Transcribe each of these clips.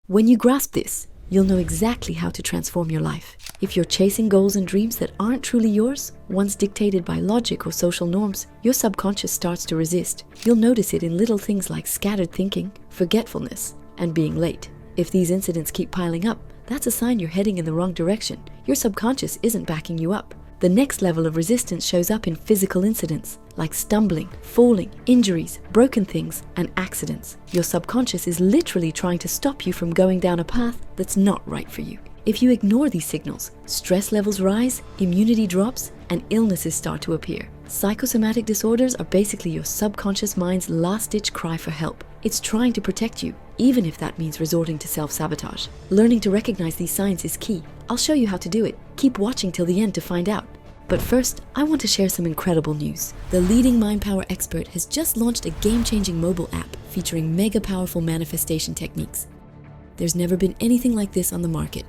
When you grasp this, you'll know exactly how to transform your life. If you're chasing goals and dreams that aren't truly yours, once dictated by logic or social norms, your subconscious starts to resist. You'll notice it in little things like scattered thinking, forgetfulness, and being late. If these incidents keep piling up, that's a sign you're heading in the wrong direction. Your subconscious isn't backing you up. The next level of resistance shows up in physical incidents, like stumbling, falling, injuries, broken things, and accidents. Your subconscious is literally trying to stop you from going down a path that's not right for you. If you ignore these signals, stress levels rise, immunity drops, and illnesses start to appear. Psychosomatic disorders are basically your subconscious mind's last-ditch cry for help. It's trying to protect you, even if that means resorting to self-sabotage. Learning to recognize these signs is key. I'll show you how to do it. Keep watching till the end to find out. But first, I want to share some incredible news. The leading mind power expert has just launched a game-changing mobile app featuring mega powerful manifestation techniques. There's never been anything like this on the market.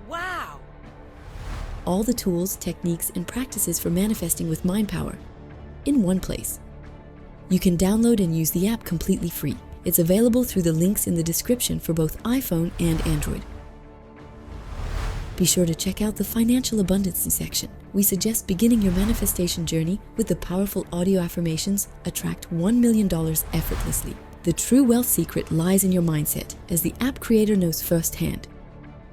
Wow! All the tools, techniques, and practices for manifesting with mind power in one place. You can download and use the app completely free. It's available through the links in the description for both iPhone and Android. Be sure to check out the financial abundance section. We suggest beginning your manifestation journey with the powerful audio affirmations Attract $1 million effortlessly. The true wealth secret lies in your mindset, as the app creator knows firsthand.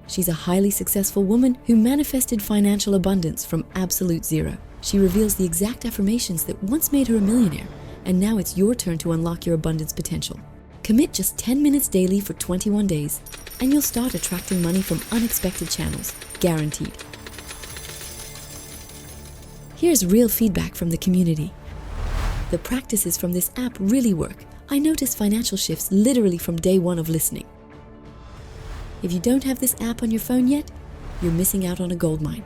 She's a highly successful woman who manifested financial abundance from absolute zero. She reveals the exact affirmations that once made her a millionaire, and now it's your turn to unlock your abundance potential. Commit just 10 minutes daily for 21 days, and you'll start attracting money from unexpected channels, guaranteed. Here's real feedback from the community. The practices from this app really work. I noticed financial shifts literally from day one of listening. If you don't have this app on your phone yet, you're missing out on a goldmine.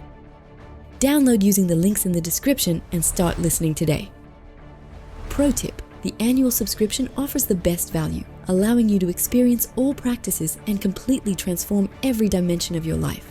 Download using the links in the description and start listening today. Pro tip: the annual subscription offers the best value, allowing you to experience all practices and completely transform every dimension of your life.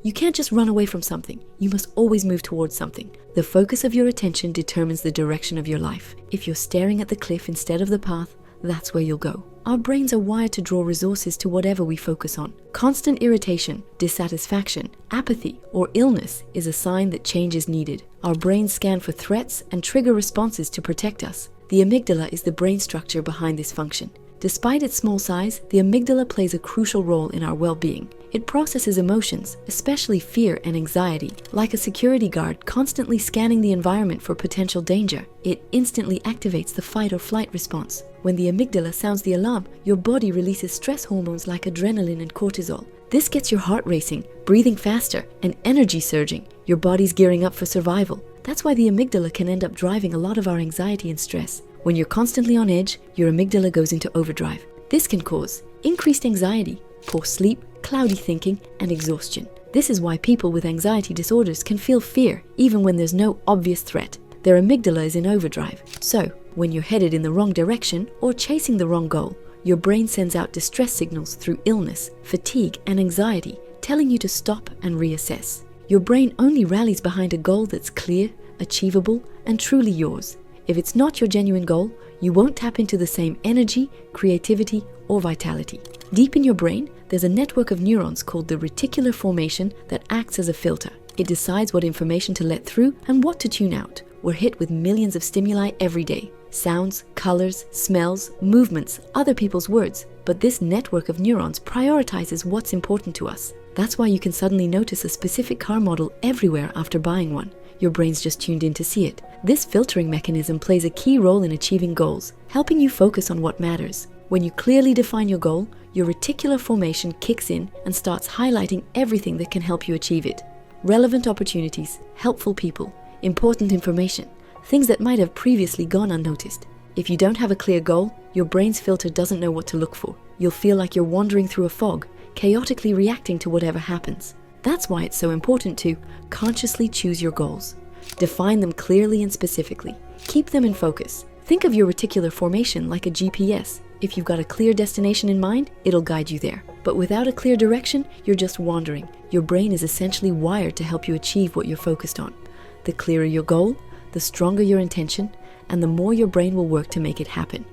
You can't just run away from something. You must always move towards something. The focus of your attention determines the direction of your life. If you're staring at the cliff instead of the path, that's where you'll go. Our brains are wired to draw resources to whatever we focus on. Constant irritation, dissatisfaction, apathy, or illness is a sign that change is needed. Our brains scan for threats and trigger responses to protect us. The amygdala is the brain structure behind this function. Despite its small size, the amygdala plays a crucial role in our well-being. It processes emotions, especially fear and anxiety. Like a security guard constantly scanning the environment for potential danger, it instantly activates the fight or flight response. When the amygdala sounds the alarm, your body releases stress hormones like adrenaline and cortisol. This gets your heart racing, breathing faster, and energy surging. Your body's gearing up for survival. That's why the amygdala can end up driving a lot of our anxiety and stress. When you're constantly on edge, your amygdala goes into overdrive. This can cause increased anxiety, poor sleep, cloudy thinking, and exhaustion. This is why people with anxiety disorders can feel fear even when there's no obvious threat. Their amygdala is in overdrive. So, when you're headed in the wrong direction or chasing the wrong goal, your brain sends out distress signals through illness, fatigue, and anxiety, telling you to stop and reassess. Your brain only rallies behind a goal that's clear, achievable, and truly yours. If it's not your genuine goal, you won't tap into the same energy, creativity, or vitality. Deep in your brain, there's a network of neurons called the reticular formation that acts as a filter. It decides what information to let through and what to tune out. We're hit with millions of stimuli every day. Sounds, colors, smells, movements, other people's words. But this network of neurons prioritizes what's important to us. That's why you can suddenly notice a specific car model everywhere after buying one. Your brain's just tuned in to see it. This filtering mechanism plays a key role in achieving goals, helping you focus on what matters. When you clearly define your goal, your reticular formation kicks in and starts highlighting everything that can help you achieve it. Relevant opportunities, helpful people, important information, things that might have previously gone unnoticed. If you don't have a clear goal, your brain's filter doesn't know what to look for. You'll feel like you're wandering through a fog, chaotically reacting to whatever happens. That's why it's so important to consciously choose your goals. Define them clearly and specifically. Keep them in focus. Think of your reticular formation like a GPS. If you've got a clear destination in mind, it'll guide you there. But without a clear direction, you're just wandering. Your brain is essentially wired to help you achieve what you're focused on. The clearer your goal, the stronger your intention, and the more your brain will work to make it happen.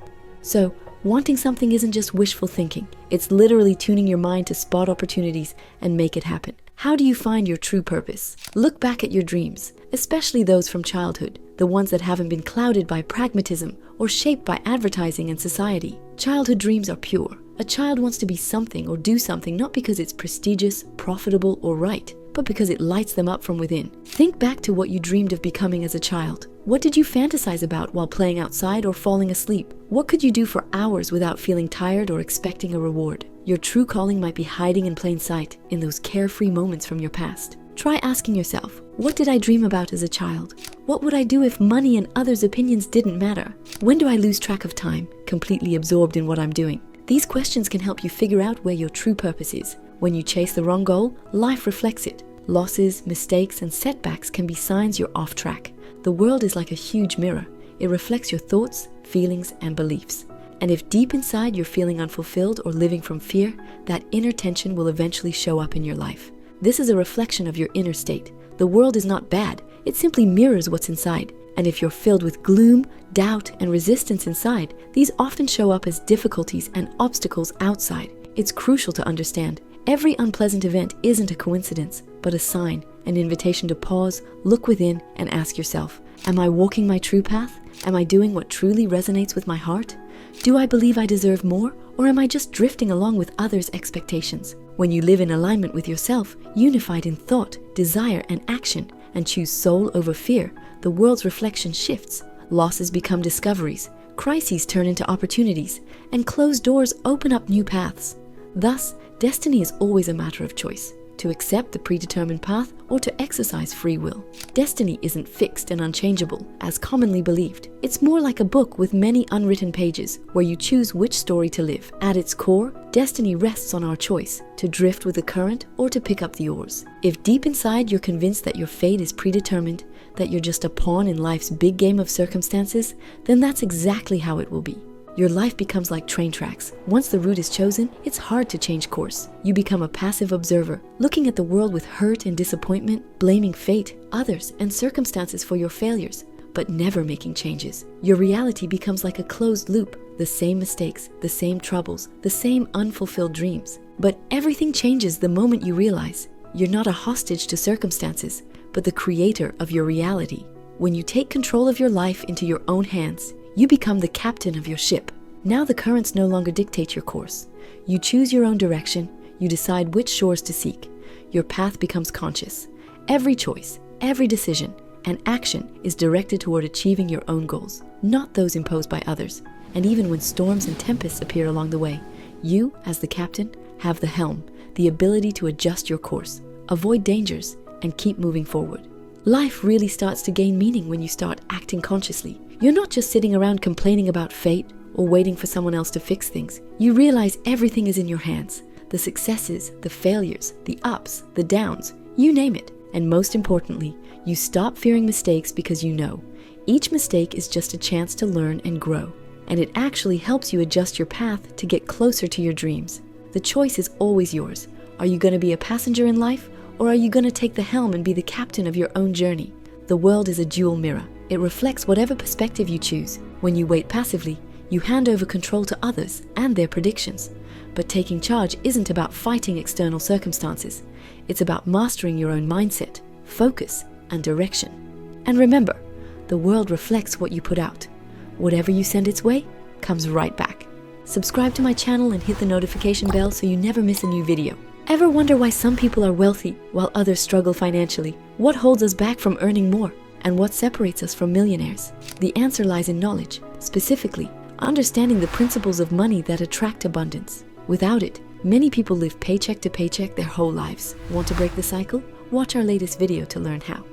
So, Wanting something isn't just wishful thinking. It's literally tuning your mind to spot opportunities and make it happen. How do you find your true purpose? Look back at your dreams, especially those from childhood, the ones that haven't been clouded by pragmatism or shaped by advertising and society. Childhood dreams are pure. A child wants to be something or do something not because it's prestigious, profitable, or right, but because it lights them up from within. Think back to what you dreamed of becoming as a child. What did you fantasize about while playing outside or falling asleep? What could you do for hours without feeling tired or expecting a reward? Your true calling might be hiding in plain sight in those carefree moments from your past. Try asking yourself, what did I dream about as a child? What would I do if money and others' opinions didn't matter? When do I lose track of time, completely absorbed in what I'm doing? These questions can help you figure out where your true purpose is. When you chase the wrong goal, life reflects it. Losses, mistakes, and setbacks can be signs you're off track. The world is like a huge mirror. It reflects your thoughts, feelings, and beliefs. And if deep inside you're feeling unfulfilled or living from fear, that inner tension will eventually show up in your life. This is a reflection of your inner state. The world is not bad. It simply mirrors what's inside. And if you're filled with gloom, doubt, and resistance inside, these often show up as difficulties and obstacles outside. It's crucial to understand every unpleasant event isn't a coincidence, but a sign, an invitation to pause, look within, and ask yourself, am I walking my true path? Am I doing what truly resonates with my heart? Do I believe I deserve more, or am I just drifting along with others' expectations? When you live in alignment with yourself, unified in thought, desire, and action, and choose soul over fear, the world's reflection shifts. Losses become discoveries, crises turn into opportunities, and closed doors open up new paths. Thus, destiny is always a matter of choice, to accept the predetermined path or to exercise free will. Destiny isn't fixed and unchangeable, as commonly believed. It's more like a book with many unwritten pages, where you choose which story to live. At its core, destiny rests on our choice, to drift with the current or to pick up the oars. If deep inside you're convinced that your fate is predetermined, that you're just a pawn in life's big game of circumstances, then that's exactly how it will be. Your life becomes like train tracks. Once the route is chosen, it's hard to change course. You become a passive observer, looking at the world with hurt and disappointment, blaming fate, others, and circumstances for your failures, but never making changes. Your reality becomes like a closed loop, the same mistakes, the same troubles, the same unfulfilled dreams. But everything changes the moment you realize you're not a hostage to circumstances, but the creator of your reality. When you take control of your life into your own hands, you become the captain of your ship. Now the currents no longer dictate your course. You choose your own direction, you decide which shores to seek. Your path becomes conscious. Every choice, every decision, and action is directed toward achieving your own goals, not those imposed by others. And even when storms and tempests appear along the way, you, as the captain, have the helm, the ability to adjust your course, avoid dangers, and keep moving forward. Life really starts to gain meaning when you start acting consciously. You're not just sitting around complaining about fate or waiting for someone else to fix things. You realize everything is in your hands. The successes, the failures, the ups, the downs, you name it. And most importantly, you stop fearing mistakes because you know each mistake is just a chance to learn and grow. And it actually helps you adjust your path to get closer to your dreams. The choice is always yours. Are you going to be a passenger in life, or are you going to take the helm and be the captain of your own journey? The world is a dual mirror. It reflects whatever perspective you choose. When you wait passively, you hand over control to others and their predictions. But taking charge isn't about fighting external circumstances. It's about mastering your own mindset, focus, and direction. And remember, the world reflects what you put out. Whatever you send its way comes right back. Subscribe to my channel and hit the notification bell so you never miss a new video. Ever wonder why some people are wealthy while others struggle financially? What holds us back from earning more? And what separates us from millionaires? The answer lies in knowledge, specifically understanding the principles of money that attract abundance. Without it, many people live paycheck to paycheck their whole lives. Want to break the cycle? Watch our latest video to learn how.